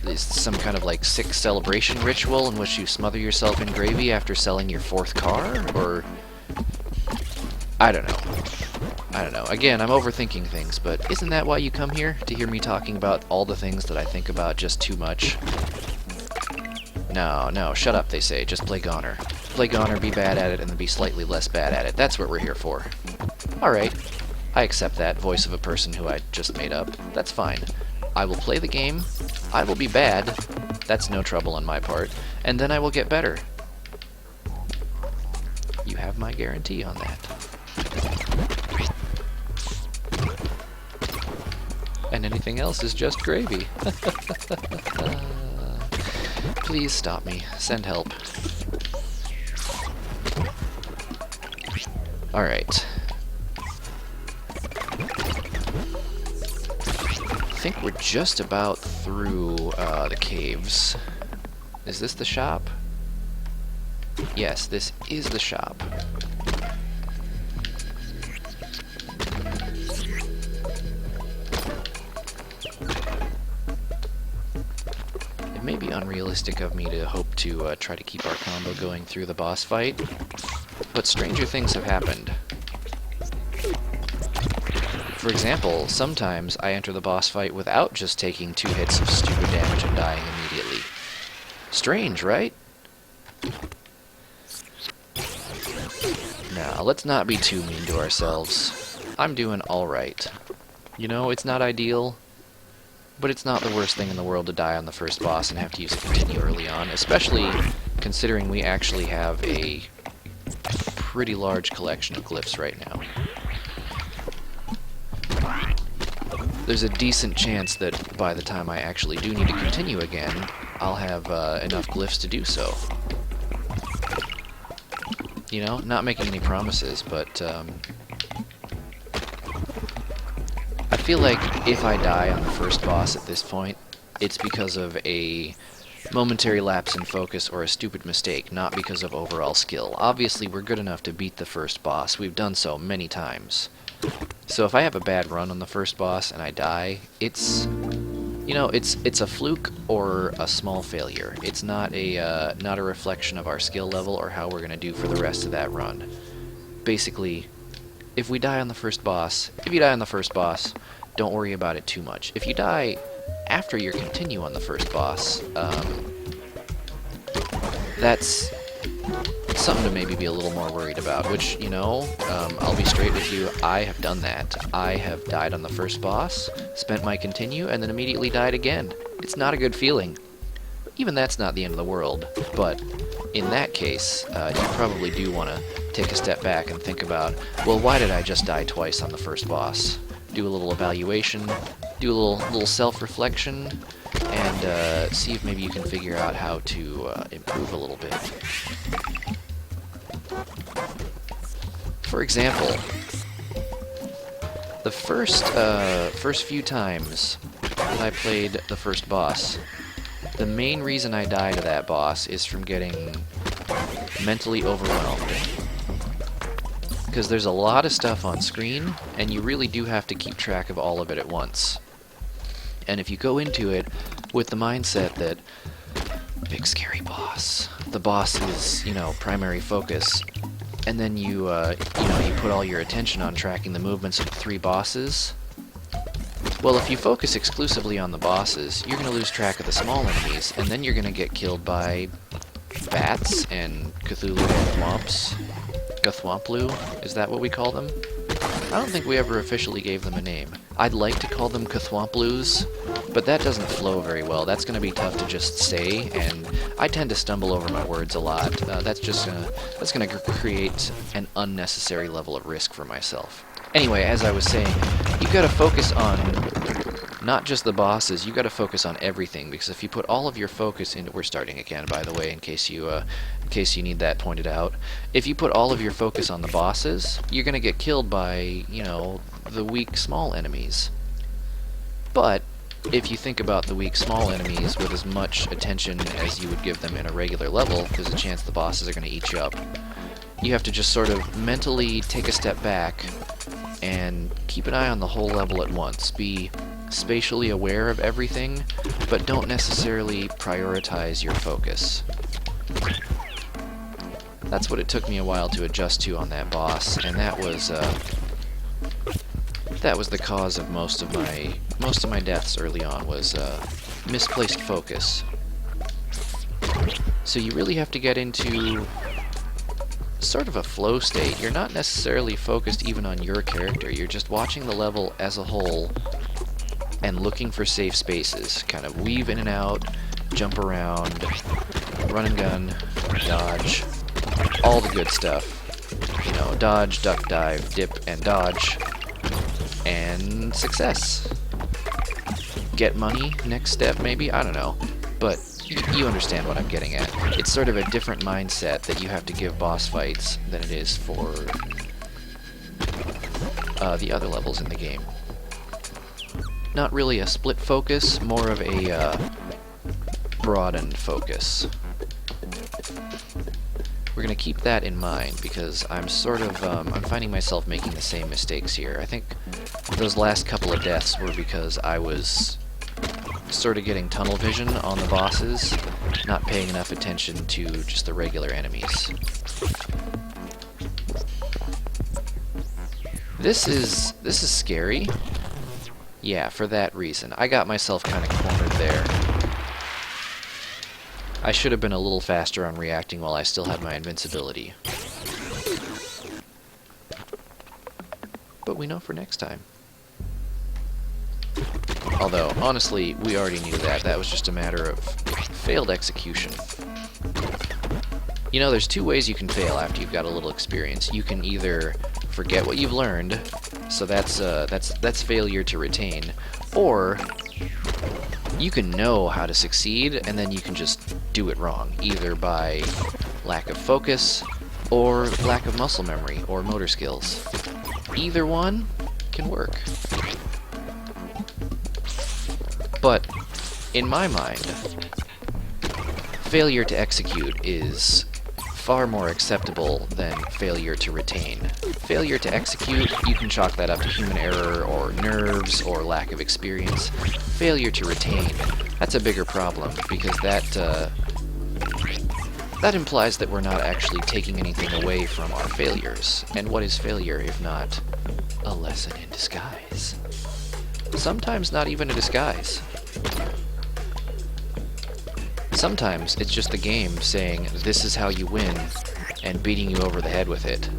is some kind of, like, sick celebration ritual in which you smother yourself in gravy after selling your 4th car, or I don't know. Again, I'm overthinking things, but isn't that why you come here? To hear me talking about all the things that I think about just too much? No, shut up, they say. Just play GoNNER. Play GoNNER, be bad at it, and then be slightly less bad at it. That's what we're here for. Alright, I accept that, voice of a person who I just made up. That's fine. I will play the game, I will be bad, that's no trouble on my part, and then I will get better. You have my guarantee on that. And anything else is just gravy. Please stop me. Send help. Alright. I think we're just about through the caves. Is this the shop? Yes, this is the shop. It may be unrealistic of me to hope to try to keep our combo going through the boss fight, but stranger things have happened. For example, sometimes I enter the boss fight without just taking 2 hits of stupid damage and dying immediately. Strange, right? Now, let's not be too mean to ourselves. I'm doing alright. You know, it's not ideal, but it's not the worst thing in the world to die on the first boss and have to use a continue early on, especially considering we actually have a pretty large collection of glyphs right now. There's a decent chance that by the time I actually do need to continue again, I'll have enough glyphs to do so. You know, not making any promises, but I feel like if I die on the first boss at this point, it's because of a momentary lapse in focus or a stupid mistake, not because of overall skill. Obviously, we're good enough to beat the first boss. We've done so many times. So if I have a bad run on the first boss and I die, it's, you know, it's a fluke or a small failure. It's not a reflection of our skill level or how we're gonna do for the rest of that run. Basically, if we die on the first boss, don't worry about it too much. If you die after your continue on the first boss, that's something to maybe be a little more worried about, which, you know, I'll be straight with you, I have done that. I have died on the first boss, spent my continue, and then immediately died again. It's not a good feeling. Even that's not the end of the world, but in that case, you probably do want to take a step back and think about, well, why did I just die twice on the first boss? Do a little evaluation, do a little self-reflection, and see if maybe you can figure out how to improve a little bit. For example, the first few times that I played the first boss, the main reason I die to that boss is from getting mentally overwhelmed. Because there's a lot of stuff on screen, and you really do have to keep track of all of it at once. And if you go into it with the mindset that big scary boss, the boss is, you know, primary focus, and then you put all your attention on tracking the movements of the 3 bosses, well, if you focus exclusively on the bosses, you're going to lose track of the small enemies, and then you're going to get killed by bats and Cthulhu Thwomps. Gathwomplu? Is that what we call them? I don't think we ever officially gave them a name. I'd like to call them Gathwomplus, but that doesn't flow very well. That's going to be tough to just say, and I tend to stumble over my words a lot. That's going to create an unnecessary level of risk for myself. Anyway, as I was saying, you've got to focus on not just the bosses, you've got to focus on everything, because if you put all of your focus into... We're starting again, by the way, in case you need that pointed out. If you put all of your focus on the bosses, you're going to get killed by, you know, the weak, small enemies. But if you think about the weak, small enemies with as much attention as you would give them in a regular level, there's a chance the bosses are going to eat you up. You have to just sort of mentally take a step back and keep an eye on the whole level at once. Be spatially aware of everything, but don't necessarily prioritize your focus. That's what it took me a while to adjust to on that boss, and that was the cause of most of my deaths early on, was misplaced focus. So you really have to get into sort of a flow state. You're not necessarily focused even on your character, you're just watching the level as a whole and looking for safe spaces. Kind of weave in and out, jump around, run and gun, dodge, all the good stuff. You know, dodge, duck, dive, dip, and dodge, and success. Get money, next step maybe, I don't know. But you understand what I'm getting at. It's sort of a different mindset that you have to give boss fights than it is for the other levels in the game. Not really a split focus, more of a broadened focus. We're going to keep that in mind, because I'm sort of, I'm finding myself making the same mistakes here. I think those last couple of deaths were because I was sort of getting tunnel vision on the bosses, not paying enough attention to just the regular enemies. This is scary. Yeah, for that reason. I got myself kind of cornered there. I should have been a little faster on reacting while I still had my invincibility. But we know for next time. Although, honestly, we already knew that. That was just a matter of failed execution. You know, there's two ways you can fail after you've got a little experience. You can either forget what you've learned, so that's failure to retain, or you can know how to succeed, and then you can just do it wrong, either by lack of focus, or lack of muscle memory, or motor skills. Either one can work. But, in my mind, failure to execute is far more acceptable than failure to retain. Failure to execute, you can chalk that up to human error, or nerves, or lack of experience. Failure to retain, that's a bigger problem, because that implies that we're not actually taking anything away from our failures. And what is failure if not a lesson in disguise? Sometimes not even a disguise. Sometimes it's just the game saying, this is how you win, and beating you over the head with it.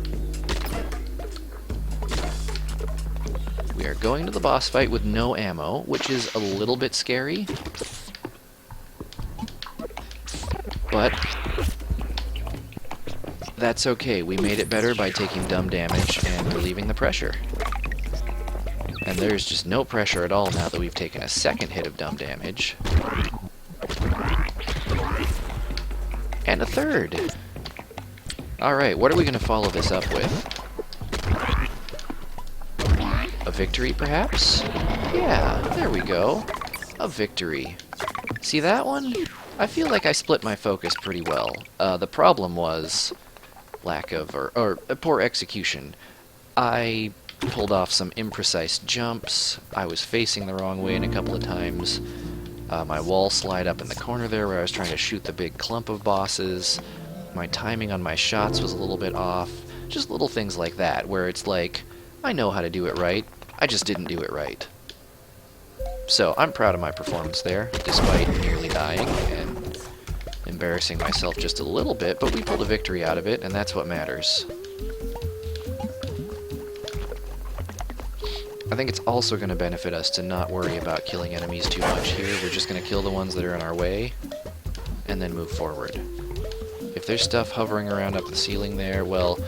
We are going to the boss fight with no ammo, which is a little bit scary. But that's okay, we made it better by taking dumb damage and relieving the pressure. And there's just no pressure at all now that we've taken a second hit of dumb damage. And a third! Alright, what are we going to follow this up with? A victory, perhaps? Yeah, there we go. A victory. See that one? I feel like I split my focus pretty well. The problem was lack of, or poor execution. I pulled off some imprecise jumps. I was facing the wrong way in a couple of times. My wall slide up in the corner there where I was trying to shoot the big clump of bosses. My timing on my shots was a little bit off. Just little things like that, where it's like, I know how to do it right, I just didn't do it right. So, I'm proud of my performance there, despite nearly dying and embarrassing myself just a little bit, but we pulled a victory out of it, and that's what matters. I think it's also going to benefit us to not worry about killing enemies too much here. We're just going to kill the ones that are in our way, and then move forward. If there's stuff hovering around up the ceiling there, well,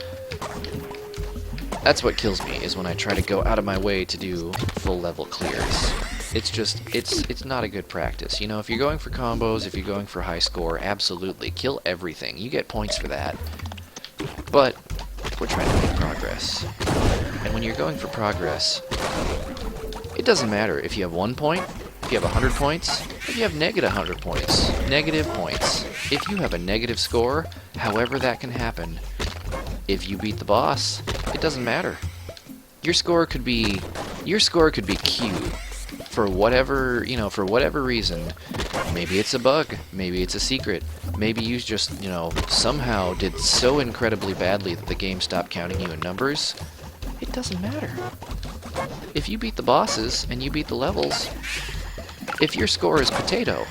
that's what kills me, is when I try to go out of my way to do full level clears. It's just, it's not a good practice. You know, if you're going for combos, if you're going for high score, absolutely, kill everything. You get points for that. But we're trying to make progress. And when you're going for progress, it doesn't matter if you have 1 point, if you have 100 points, if you have negative 100 points. Negative points. If you have a negative score, however that can happen, if you beat the boss, it doesn't matter. Your score could be Q for whatever, you know, for whatever reason. Maybe it's a bug, maybe it's a secret, maybe you just, you know, somehow did so incredibly badly that the game stopped counting you in numbers. It doesn't matter. If you beat the bosses and you beat the levels, if your score is potato,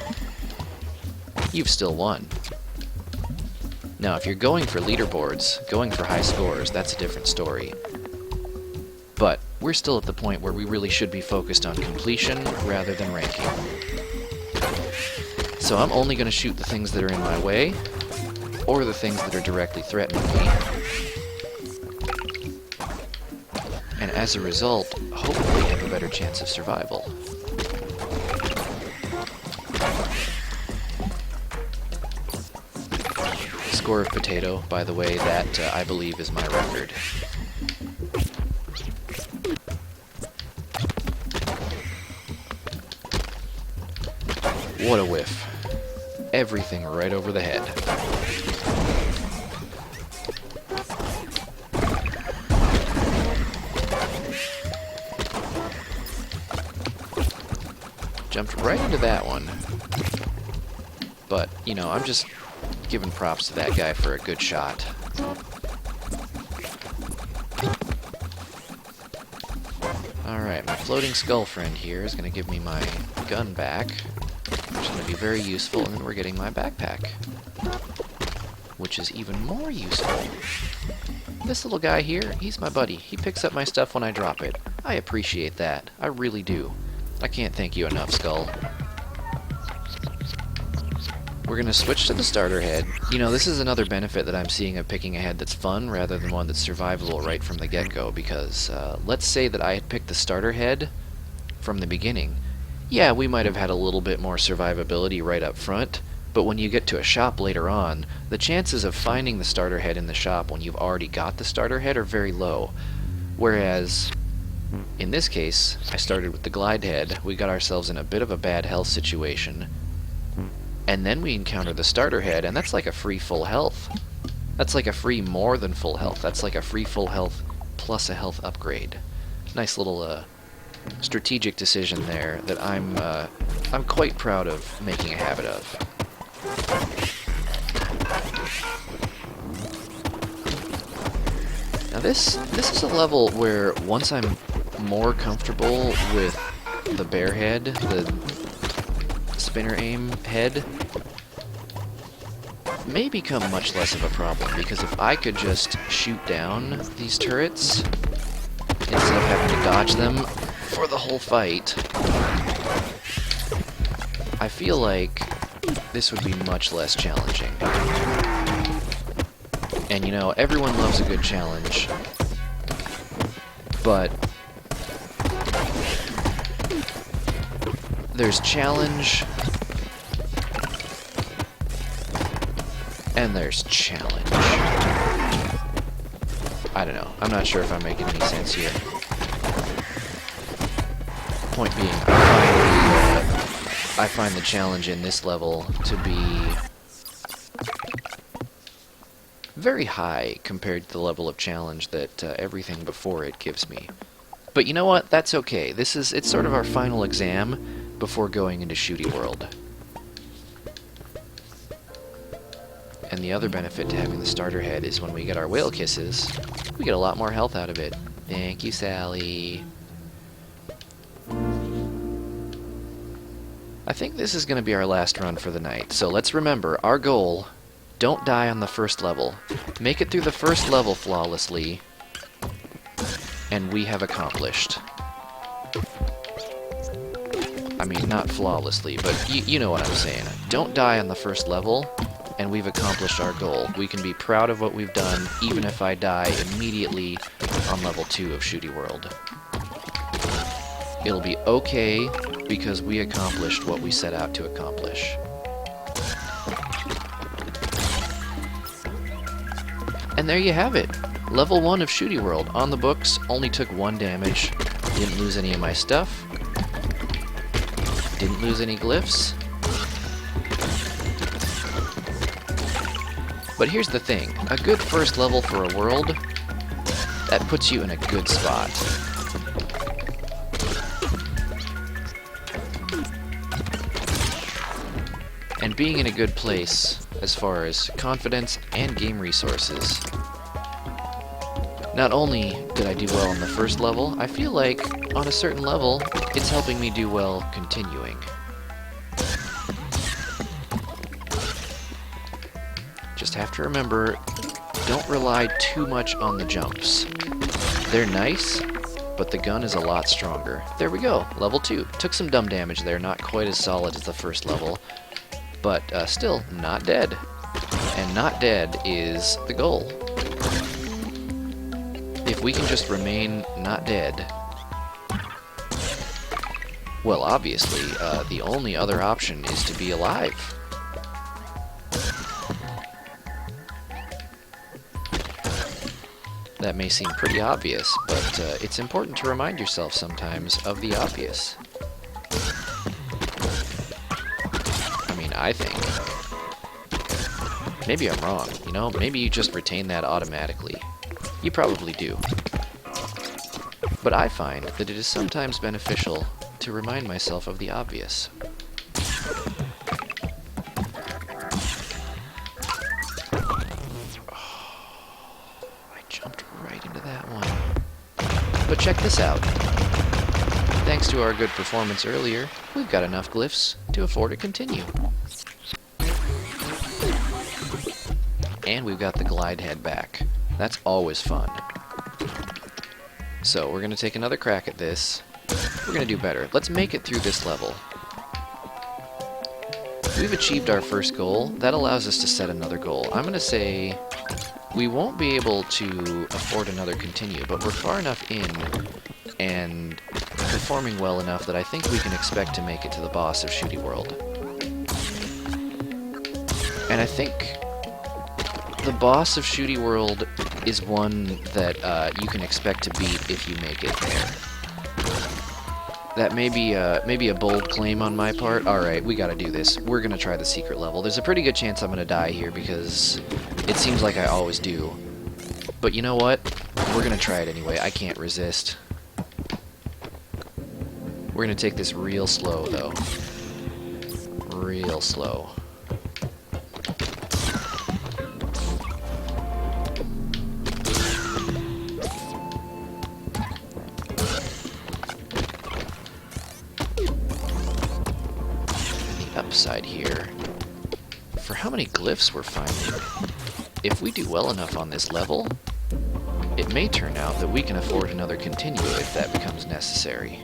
you've still won. Now, if you're going for leaderboards, going for high scores, that's a different story. But we're still at the point where we really should be focused on completion rather than ranking. So I'm only going to shoot the things that are in my way, or the things that are directly threatening me. And as a result, hopefully have a better chance of survival. Score of potato, by the way, that I believe is my record. What a whiff. Everything right over the head. Jumped right into that one. But, you know, I'm just giving props to that guy for a good shot. floating skull friend here is going to give me my gun back, which is going to be very useful, and then we're getting my backpack, which is even more useful. This little guy here, he's my buddy. He picks up my stuff when I drop it. I appreciate that. I really do. I can't thank you enough, Skull. We're going to switch to the starter head. You know, this is another benefit that I'm seeing of picking a head that's fun rather than one that's survivable right from the get-go, because let's say that I had picked the starter head from the beginning. Yeah, we might have had a little bit more survivability right up front, but when you get to a shop later on, the chances of finding the starter head in the shop when you've already got the starter head are very low. Whereas, in this case, I started with the glide head, we got ourselves in a bit of a bad health situation, and then we encounter the starter head, and that's like a free full health. That's like a free more than full health. That's like a free full health plus a health upgrade. Nice little strategic decision there that I'm quite proud of making a habit of. Now this is a level where once I'm more comfortable with the bear head, the spinner aim head, may become much less of a problem, because if I could just shoot down these turrets instead of having to dodge them for the whole fight, I feel like this would be much less challenging. And you know, everyone loves a good challenge, but there's challenge, and there's challenge. I don't know. I'm not sure if I'm making any sense here. Point being, I find the challenge in this level to be very high compared to the level of challenge that everything before it gives me. But you know what? That's okay. It's sort of our final exam before going into Shooty World. And the other benefit to having the starter head is when we get our whale kisses, we get a lot more health out of it. Thank you, Sally. I think this is going to be our last run for the night, so let's remember, our goal, don't die on the first level. Make it through the first level flawlessly, and we have accomplished. I mean, not flawlessly, but you know what I'm saying. Don't die on the first level, and we've accomplished our goal. We can be proud of what we've done, even if I die immediately on level 2 of Shooty World. It'll be okay, because we accomplished what we set out to accomplish. And there you have it. Level 1 of Shooty World. On the books, only took 1 damage. Didn't lose any of my stuff. Didn't lose any glyphs. But here's the thing. A good first level for a world, that puts you in a good spot. And being in a good place as far as confidence and game resources. Not only did I do well on the first level, I feel like on a certain level, it's helping me do well continuing. Just have to remember, don't rely too much on the jumps. They're nice, but the gun is a lot stronger. There we go, level 2. Took some dumb damage there, not quite as solid as the first level, but still not dead. And not dead is the goal. If we can just remain not dead, well, obviously, the only other option is to be alive. That may seem pretty obvious, but it's important to remind yourself sometimes of the obvious. I mean, I think. Maybe I'm wrong, you know? Maybe you just retain that automatically. You probably do. But I find that it is sometimes beneficial to remind myself of the obvious. But check this out. thanks to our good performance earlier, we've got enough glyphs to afford to continue. And we've got the glide head back. That's always fun. So we're going to take another crack at this. We're going to do better. Let's make it through this level. We've achieved our first goal. That allows us to set another goal. I'm going to say we won't be able to afford another continue, but we're far enough in and performing well enough that I think we can expect to make it to the boss of Shooty World. And I think the boss of Shooty World is one that you can expect to beat if you make it there. That may be a bold claim on my part. Alright, we gotta do this. We're gonna try the secret level. There's a pretty good chance I'm gonna die here because it seems like I always do. But you know what? We're gonna try it anyway. I can't resist. We're gonna take this real slow, though. Real slow. Upside here, for how many glyphs we're finding, if we do well enough on this level, it may turn out that we can afford another continue if that becomes necessary.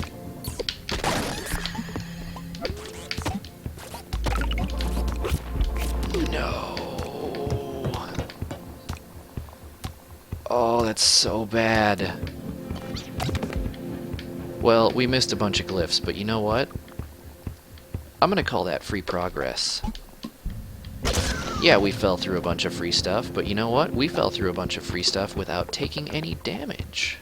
No. Oh, that's so bad. Well, we missed a bunch of glyphs, but you know what? I'm gonna call that free progress. Yeah, we fell through a bunch of free stuff, but you know what? We fell through a bunch of free stuff without taking any damage.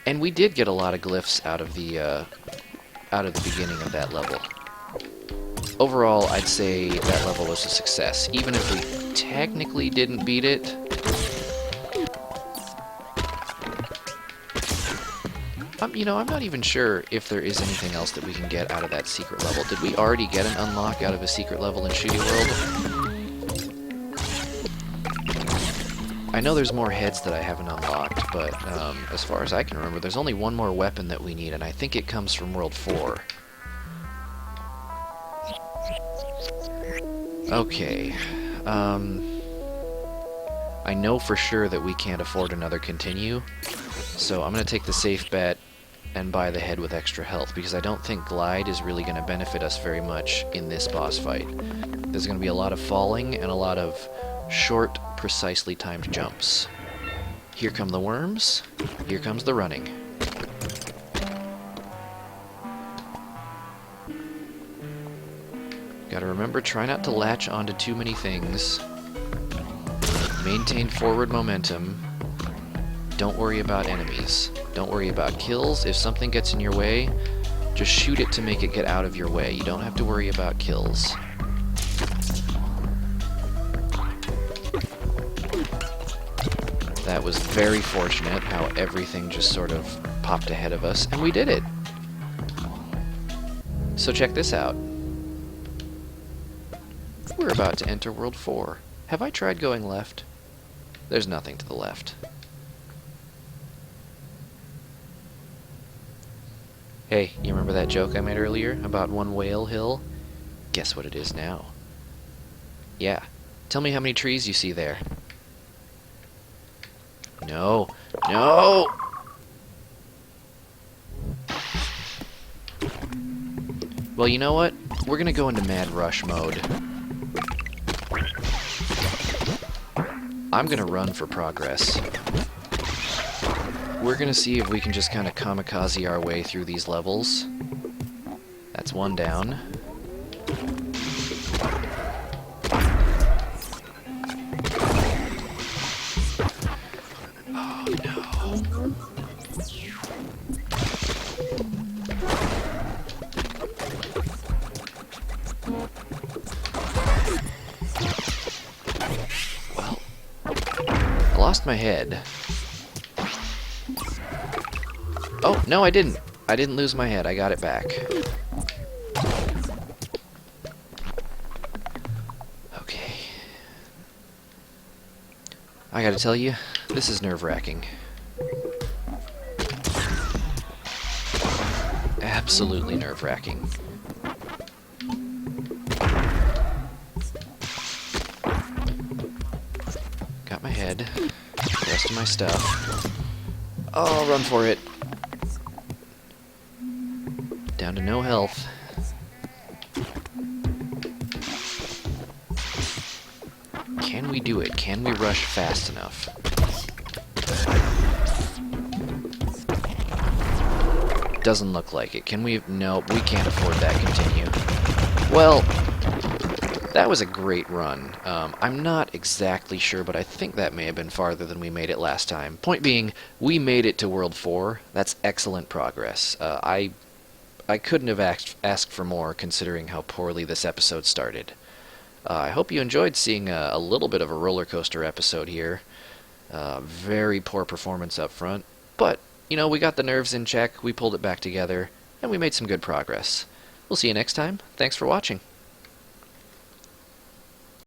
And we did get a lot of glyphs out of the beginning of that level. Overall, I'd say that level was a success. Even if we technically didn't beat it, you know, I'm not even sure if there is anything else that we can get out of that secret level. Did we already get an unlock out of a secret level in Shooty World? I know there's more heads that I haven't unlocked, but as far as I can remember, there's only one more weapon that we need, and I think it comes from World 4. Okay. I know for sure that we can't afford another continue, so I'm going to take the safe bet and buy the head with extra health, because I don't think glide is really going to benefit us very much in this boss fight. There's going to be a lot of falling and a lot of short, precisely timed jumps. Here come the worms, here comes the running. Gotta remember, try not to latch onto too many things. Maintain forward momentum. Don't worry about enemies. Don't worry about kills. If something gets in your way, just shoot it to make it get out of your way. You don't have to worry about kills. That was very fortunate how everything just sort of popped ahead of us, and we did it! So check this out. We're about to enter World 4. Have I tried going left? There's nothing to the left. Hey, you remember that joke I made earlier about one whale hill? Guess what it is now. Yeah. Tell me how many trees you see there. No. No! Well, you know what? We're gonna go into Mad Rush mode. I'm gonna run for progress. We're gonna see if we can just kind of kamikaze our way through these levels. That's one down. Oh no. Well, I lost my head. Oh, no, I didn't. I didn't lose my head. I got it back. Okay. I gotta tell you, this is nerve-wracking. absolutely nerve-wracking. Got my head, the rest of my stuff. Oh, run for it. Down to no health. Can we do it? Can we rush fast enough? Doesn't look like it. Can we? Nope, we can't afford that continue. Well, that was a great run. I'm not exactly sure, but I think that may have been farther than we made it last time. Point being, we made it to World 4. That's excellent progress. I couldn't have asked for more, considering how poorly this episode started. I hope you enjoyed seeing a little bit of a roller coaster episode here. Very poor performance up front, but, you know, we got the nerves in check, we pulled it back together, and we made some good progress. We'll see you next time. Thanks for watching.